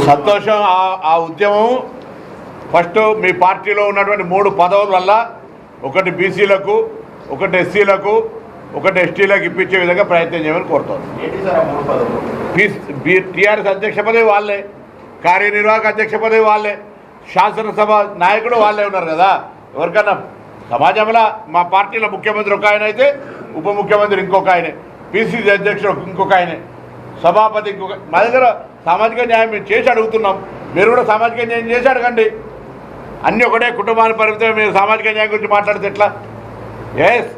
సంతోషం. ఆ ఉద్యమం ఫస్ట్ మీ పార్టీలో ఉన్నటువంటి 3 పదవుల వల్ల ఒకటి బీసీలకు, ఒకటి ఎస్సీలకు, ఒకటి ఎస్టీలకు ఇప్పించే విధంగా ప్రయత్నం చేయమని కోరుతాను. టీఆర్ఎస్ అధ్యక్ష పదవి వాళ్ళే, కార్యనిర్వాహక అధ్యక్ష పదవి వాళ్ళే, శాసనసభ నాయకుడు వాళ్ళే ఉన్నారు కదా. ఎవరికన్నా సమాజంలో మా పార్టీలో ముఖ్యమంత్రి ఒక ఆయన అయితే ఉప ముఖ్యమంత్రి ఇంకొక ఆయనే, పిసిసి అధ్యక్షుడు ఇంకొక ఆయనే, సభాపతి ఇంకొక. మా దగ్గర సామాజిక న్యాయం మేము చేసి అడుగుతున్నాం, మీరు కూడా సామాజిక న్యాయం చేసి అడగండి. అన్నీ ఒకటే కుటుంబాన్ని పరిమితం, మీరు సామాజిక న్యాయం గురించి మాట్లాడితే ఎట్లా? ఎస్,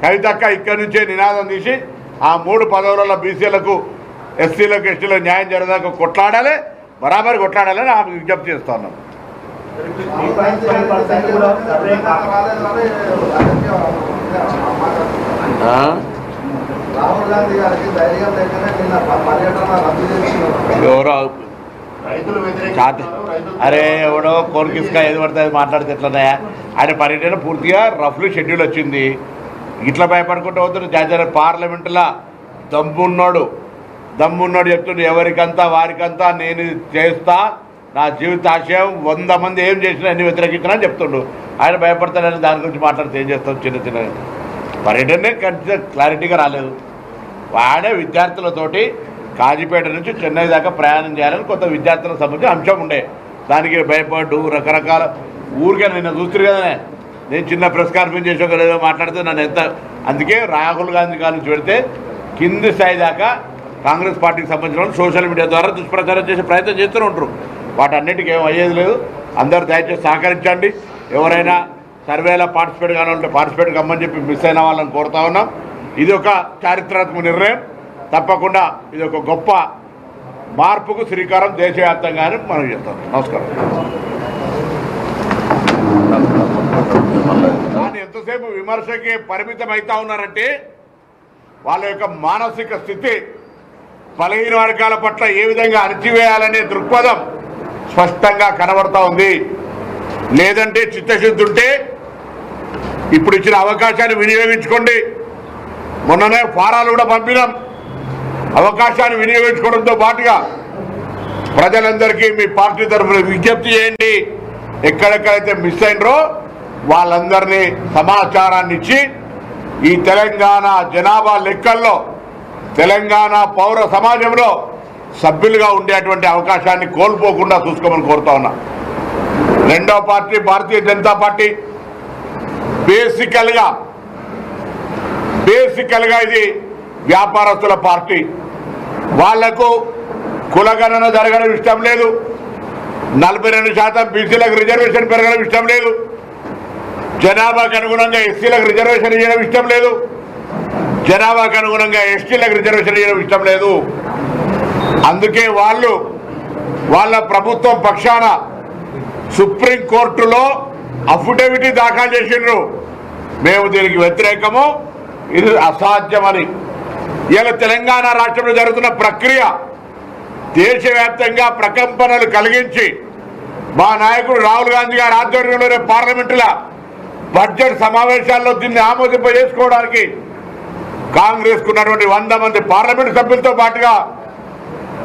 కవితక్క ఇక్కడి నుంచే నినాదం తీసి ఆ 3 పదవులలో బీసీలకు, ఎస్సీలకు, ఎస్టీలకు న్యాయం జరగదాకా కొట్లాడాలి, బరాబరి కొట్లాడాలని ఆమె విజ్ఞప్తి చేస్తా ఉన్నాం. అరే ఎవడో కోరికిస్కా ఏది పడితే అది మాట్లాడితే ఎట్లన్నాయా? ఆయన పర్యటన పూర్తిగా రఫ్లీ షెడ్యూల్ వచ్చింది. ఇట్లా భయపడుకుంటూ అవుతుంది. జాతీయ పార్లమెంటులో దమ్మున్నాడు చెప్తుండే, ఎవరికంతా వారికంతా నేను చేస్తా, నా జీవిత ఆశయం 100 మంది ఏం చేసినా ఎన్ని వ్యతిరేకించినా అని చెప్తుండు. ఆయన భయపడతాడని దాని గురించి మాట్లాడితే ఏం చేస్తాం? చిన్న పర్యటనే క్లారిటీగా రాలేదు. వాడే విద్యార్థులతోటి కాజీపేట నుంచి చెన్నై దాకా ప్రయాణం చేయాలని కొంత విద్యార్థులకు సంబంధించిన అంశం ఉండే. దానికి భయపడ్డు రకరకాల ఊరికే నిన్న చూస్తారు కదా, నేను చిన్న ప్రెస్ కాన్ఫరెన్స్ చేసి ఒక ఏదో మాట్లాడితే నన్ను ఎంత. అందుకే రాహుల్ గాంధీ గారి నుంచి పెడితే కింది స్థాయి దాకా కాంగ్రెస్ పార్టీకి సంబంధించిన వాళ్ళు సోషల్ మీడియా ద్వారా దుష్ప్రచారం చేసే ప్రయత్నం చేస్తూనే ఉంటారు. వాటన్నిటికీ ఏం అయ్యేది లేదు. అందరూ దయచేసి సహకరించండి. ఎవరైనా సర్వేలో పార్టిసిపేట్ కావాలంటే పార్టిసిపేట్ కమ్మని చెప్పి మిస్ అయిన వాళ్ళని కోరుతా ఉన్నాం. ఇది ఒక చారిత్రాత్మక నిర్ణయం. తప్పకుండా ఇది ఒక గొప్ప మార్పుకు శ్రీకారం దేశవ్యాప్తంగానే మనం చేస్తాం. నమస్కారం. కానీ ఎంతసేపు విమర్శకి పరిమితం అవుతా ఉన్నారంటే వాళ్ళ యొక్క మానసిక స్థితి బలహీన వర్గాల పట్ల ఏ విధంగా అణచివేయాలనే దృక్పథం స్పష్టంగా కనబడతా ఉంది. లేదంటే చిత్తశుద్ధి ఉంటే ఇప్పుడు ఇచ్చిన అవకాశాన్ని వినియోగించుకోండి. మొన్ననే ఫారాలు కూడా పంపినాం. అవకాశాన్ని వినియోగించుకోవడంతో పాటుగా ప్రజలందరికీ మీ పార్టీ తరఫున విజ్ఞప్తి చేయండి. ఎక్కడెక్కడైతే మిస్ అయినరో వాళ్ళందరినీ సమాచారాన్ని ఇచ్చి ఈ తెలంగాణ జనాభా లెక్కల్లో తెలంగాణ పౌర సమాజంలో సభ్యులుగా ఉండేటువంటి అవకాశాన్ని కోల్పోకుండా చూసుకోమని కోరుతా ఉన్నా. రెండవ పార్టీ భారతీయ జనతా పార్టీ బేసికల్గా ఇది వ్యాపారస్తుల పార్టీ. వాళ్లకు కులగణన జరగడం ఇష్టం లేదు. 42% బీసీలకు రిజర్వేషన్ పెరగడం ఇష్టం లేదు. జనాభాకు అనుగుణంగా ఎస్సీలకు రిజర్వేషన్ ఇవ్వడం ఇష్టం లేదు. జనాభాకు అనుగుణంగా ఎస్టీలకు రిజర్వేషన్ ఇవ్వడం ఇష్టం లేదు. అందుకే వాళ్ళ ప్రభుత్వం పక్షాన సుప్రీంకోర్టులో అఫిడవిట్ దాఖలు చేసిండ్రు. మేము దీనికి వ్యతిరేకము, ఇది అసాధ్యమని. ఇలా తెలంగాణ రాష్ట్రంలో జరుగుతున్న ప్రక్రియ దేశవ్యాప్తంగా ప్రకంపనలు కలిగించి మా నాయకుడు రాహుల్ గాంధీ గారి ఆధ్వర్యంలోనే పార్లమెంటుల బడ్జెట్ సమావేశాల్లో దీన్ని ఆమోదింపజేసుకోవడానికి కాంగ్రెస్కు ఉన్నటువంటి 100 మంది పార్లమెంటు సభ్యులతో పాటుగా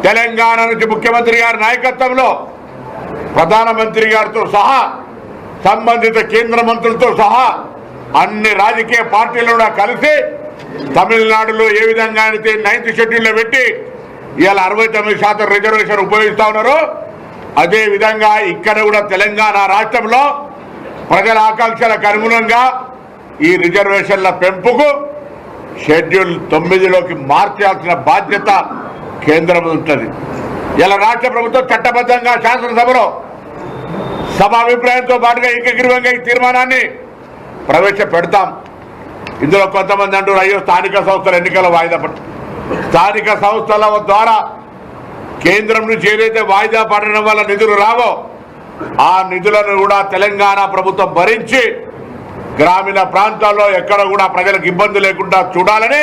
తెలంగాణ నుంచి ముఖ్యమంత్రి గారి నాయకత్వంలో ప్రధానమంత్రి గారితో సహా సంబంధిత కేంద్ర మంత్రులతో సహా అన్ని రాజకీయ పార్టీలు కూడా కలిసి తమిళనాడులో ఏ విధంగా అయితే 9th షెడ్యూల్లో పెట్టి ఇవాళ 69% రిజర్వేషన్ ఉపయోగిస్తా ఉన్నారో అదే విధంగా ఇక్కడ కూడా తెలంగాణ రాష్ట్రంలో ప్రజల ఆకాంక్షలకు అనుగుణంగా ఈ రిజర్వేషన్ల పెంపుకు షెడ్యూల్ 9లోకి మార్చాల్సిన బాధ్యత కేంద్రం ఉంటుంది. ఇలా రాష్ట్ర ప్రభుత్వం చట్టబద్ధంగా శాసనసభలో సభ అభిప్రాయంతో పాటుగా ఏకగ్రీవంగా ఈ తీర్మానాన్ని ప్రవేశపెడతాం. ఇందులో కొంతమంది అంటారు, అయ్యో స్థానిక సంస్థల ఎన్నికల వాయిదా స్థానిక సంస్థల ద్వారా కేంద్రం నుంచి ఏదైతే వాయిదా పడడం వల్ల నిధులు రావో ఆ నిధులను కూడా తెలంగాణ ప్రభుత్వం భరించి గ్రామీణ ప్రాంతాల్లో ఎక్కడ కూడా ప్రజలకు ఇబ్బంది లేకుండా చూడాలని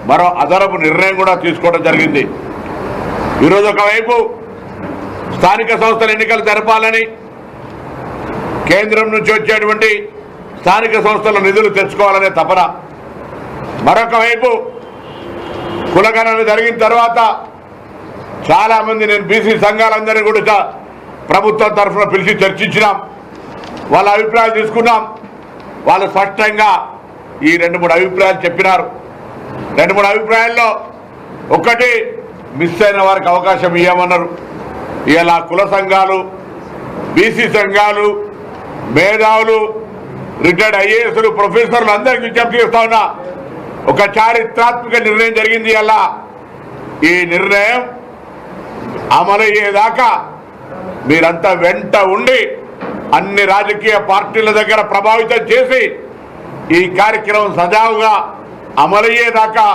మరో అదనపు నిర్ణయం కూడా తీసుకోవడం జరిగింది. ఈరోజు ఒకవైపు స్థానిక సంస్థల ఎన్నికలు జరపాలని కేంద్రం నుంచి వచ్చేటువంటి స్థానిక సంస్థల నిధులు తెచ్చుకోవాలనే తపన, మరొక వైపు కులగణన జరిగిన తర్వాత చాలా మంది నేను బీసీ సంఘాలందరినీ కూడా ప్రభుత్వం తరఫున పిలిచి చర్చించినాం, వాళ్ళ అభిప్రాయాలు తీసుకున్నాం. వాళ్ళు స్పష్టంగా ఈ 2-3 అభిప్రాయాలు చెప్పినారు. 2-3 అభిప్రాయాల్లో ఒకటి, మిస్ అయిన వారికి అవకాశం ఇవ్వమన్నారు. ఇలా కుల సంఘాలు, బీసీ సంఘాలు, మేధావులు, రిటైర్డ్ ఐఏఎస్లు, ప్రొఫెసర్లు అందరికీ విజ్ఞప్తి చేస్తా ఉన్నా, ఒక చారిత్రాత్మక నిర్ణయం జరిగింది. అలా ఈ నిర్ణయం అమలయ్యేదాకా మీరంతా వెంట ఉండి అన్ని రాజకీయ పార్టీల దగ్గర ప్రభావితం చేసి ఈ కార్యక్రమం సజావుగా అమలయ్యేదాకా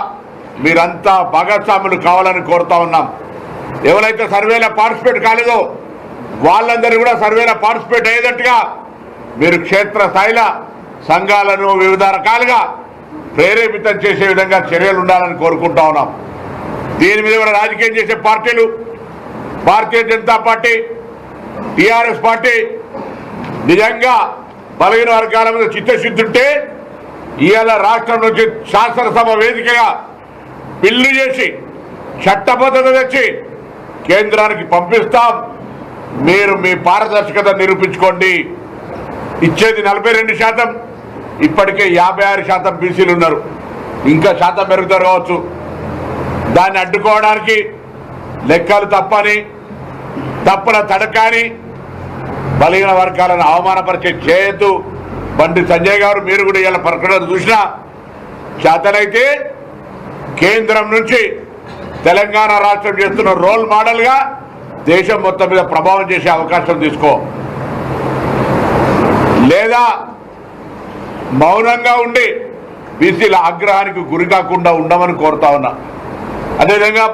మీరంతా భాగస్వాములు కావాలని కోరుతా ఉన్నాం. ఎవరైతే సర్వేలో పార్టిసిపేట్ కాలేదో వాళ్ళందరూ కూడా సర్వేలో పార్టిసిపేట్ అయ్యేటట్టుగా మీరు క్షేత్రస్థాయిలో సంఘాలను వివిధ రకాలుగా ప్రేరేపితం చేసే విధంగా చర్యలు ఉండాలని కోరుకుంటా ఉన్నాం. దీని మీద కూడా రాజకీయం చేసే పార్టీలు, Bharatiya Janata party, TRS party నిజంగా బలహీన వర్గాల మీద చిత్తశుద్ధి ఉంటే ఇవాళ రాష్ట్రం నుంచి శాసనసభ వేదికగా బిల్లు చేసి చట్టబద్ధత తెచ్చి కేంద్రానికి పంపిస్తాం. మీరు మీ పారదర్శకత నిరూపించుకోండి. ఇచ్చేది 42%, ఇప్పటికే 56% బీసీలు ఉన్నారు, ఇంకా శాతం పెరుగుతారు కావచ్చు. దాన్ని అడ్డుకోవడానికి లెక్కలు తప్పున తడకాని బలహీన వర్గాలను అవమానపరిచే చేయొద్దు. బండి సంజయ్ గారు మీరు కూడా ఇలా ప్రకటన చూసినా చేతనైతే కేంద్రం నుంచి తెలంగాణ రాష్ట్రం చేస్తున్న రోల్ మోడల్గా దేశం మొత్తం మీద ప్రభావం చేసే అవకాశం తీసుకో, లేదా మౌనంగా ఉండి బీసీల ఆగ్రహానికి గురి కాకుండా ఉండమని కోరుతా ఉన్నా. అదేవిధంగా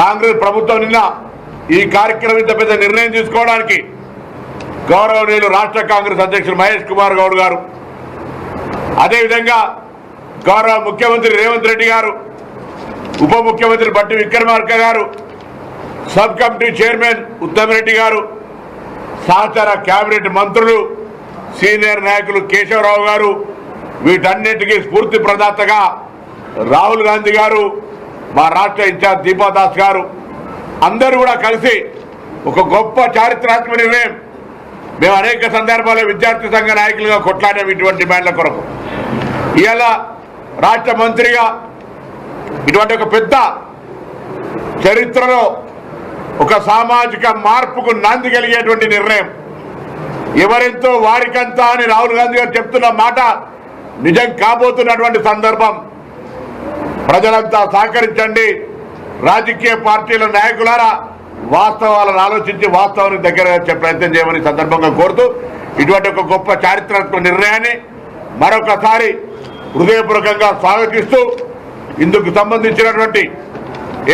కాంగ్రెస్ ప్రభుత్వం నిన్న ఈ కార్యక్రమం ఇంత పెద్ద నిర్ణయం తీసుకోవడానికి గౌరవనీయులు రాష్ట్ర కాంగ్రెస్ అధ్యక్షులు మహేష్ కుమార్ గౌడ్ గారు, అదేవిధంగా గౌరవ ముఖ్యమంత్రి రేవంత్ రెడ్డి గారు, ఉప ముఖ్యమంత్రి బట్టి విక్రమార్క గారు, sub committee chairman Uttam Reddy గారు, సహచర కేబినెట్ మంత్రులు, సీనియర్ నాయకులు కేశవరావు గారు, వీటన్నిటికీ స్ఫూర్తి ప్రదాతగా రాహుల్ గాంధీ గారు, మా రాష్ట్ర ఇన్ఛార్జ్ దీపాదాస్ గారు అందరూ కూడా కలిసి ఒక గొప్ప చారిత్రాత్మక నిర్ణయం. మేము అనేక సందర్భాల్లో విద్యార్థి సంఘ నాయకులుగా కొట్లాడాం ఇటువంటి డిమాండ్ల కొరకు. ఇవాళ రాష్ట్ర మంత్రిగా ఇటువంటి ఒక పెద్ద చరిత్రలో ఒక సామాజిక మార్పుకు నాంది కలిగేటువంటి నిర్ణయం, ఎవరెంతో వారికంతా అని రాహుల్ గాంధీ గారు చెప్తున్న మాట నిజం కాబోతున్నటువంటి సందర్భం. ప్రజలంతా సహకరించండి. రాజకీయ పార్టీల నాయకులారా వాస్తవాలను ఆలోచించి వాస్తవానికి దగ్గర వచ్చే ప్రయత్నం చేయమని సందర్భంగా కోరుతూ ఇటువంటి ఒక గొప్ప చారిత్రాత్మక నిర్ణయాన్ని మరొకసారి హృదయపూర్వకంగా స్వాగతిస్తూ ఇందుకు సంబంధించినటువంటి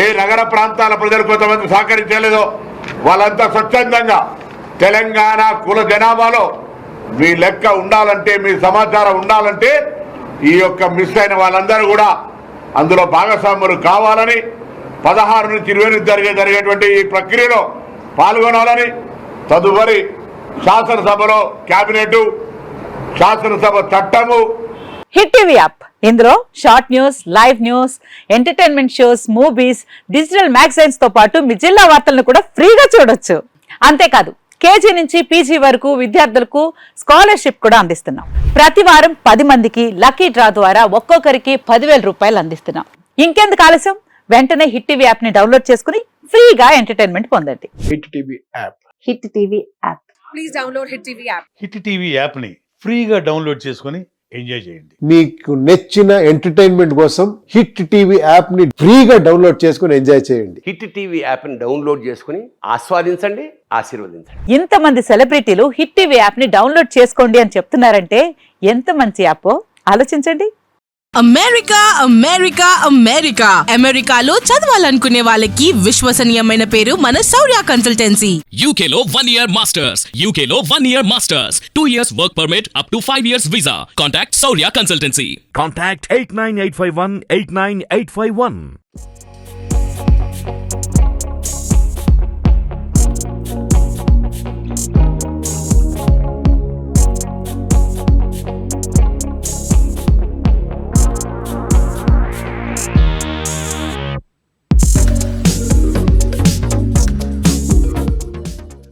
ఏ నగర ప్రాంతాల ప్రజలు కొంతమంది సహకరించలేదో వాళ్ళంతా స్వచ్ఛందంగా తెలంగాణ కుల జనాభాలో మీ లెక్క ఉండాలంటే, మీ సమాచారం ఉండాలంటే ఈ యొక్క మిస్ అయిన వాళ్ళందరూ కూడా అందులో భాగస్వాములు కావాలని 16 నుంచి 20 జరిగేటువంటి ఈ ప్రక్రియలో పాల్గొనాలని, తదుపరి శాసనసభలో కేబినెట్, శాసనసభ చట్టము. హిట్ టీవీ యాప్, ఇందులో short news, live news, entertainment shows, movies, digital magazines తో పాటు మీ జిల్లా వార్తలను కూడా ఫ్రీగా చూడొచ్చు. అంతేకాదు కేజీ నుంచి పీజీ వరకు విద్యార్థులకు స్కాలర్షిప్ కూడా అందిస్తున్నాం. ప్రతి వారం 10 మందికి లక్కీ డ్రా ద్వారా ఒక్కొక్కరికి 10,000 రూపాయలు అందిస్తున్నాం. ఇంకెందుకు ఆలస్యం, వెంటనే హిట్ టీవీ యాప్ ని డౌన్లోడ్ చేసుకుని ఫ్రీగా ఎంటర్టైన్మెంట్ పొందండి. Hit TV app. Hit TV app. Please download hit TV app. Hit TV app ని ఫ్రీగా డౌన్లోడ్ చేసుకుని ఎంజాయ్ చేయండి. మీకు నచ్చిన ఎంటర్టైన్మెంట్ కోసం హిట్ టీవీ యాప్ ని ఫ్రీగా డౌన్లోడ్ చేసుకుని ఎంజాయ్ చేయండి. హిట్ టీవీ యాప్ ని డౌన్లోడ్ చేసుకుని ఆస్వాదించండి, ఆశీర్వదించండి. ఇంతమంది సెలబ్రిటీలు హిట్ టీవీ యాప్ ని డౌన్లోడ్ చేసుకోండి అని చెప్తున్నారంటే ఎంత మంచి యాప్ ఆలోచించండి. అమెరికా అమెరికా అమెరికా అమెరికాలో చదవాలనుకునే వాళ్ళకి విశ్వసనీయమైన పేరు మన శౌర్య కన్సల్టెన్సీ. UK లో 1 year masters, UK లో 1 year masters, 2 years work permit up to 5 years visa. Contact Saurya Consultancy. Contact 89851 89851.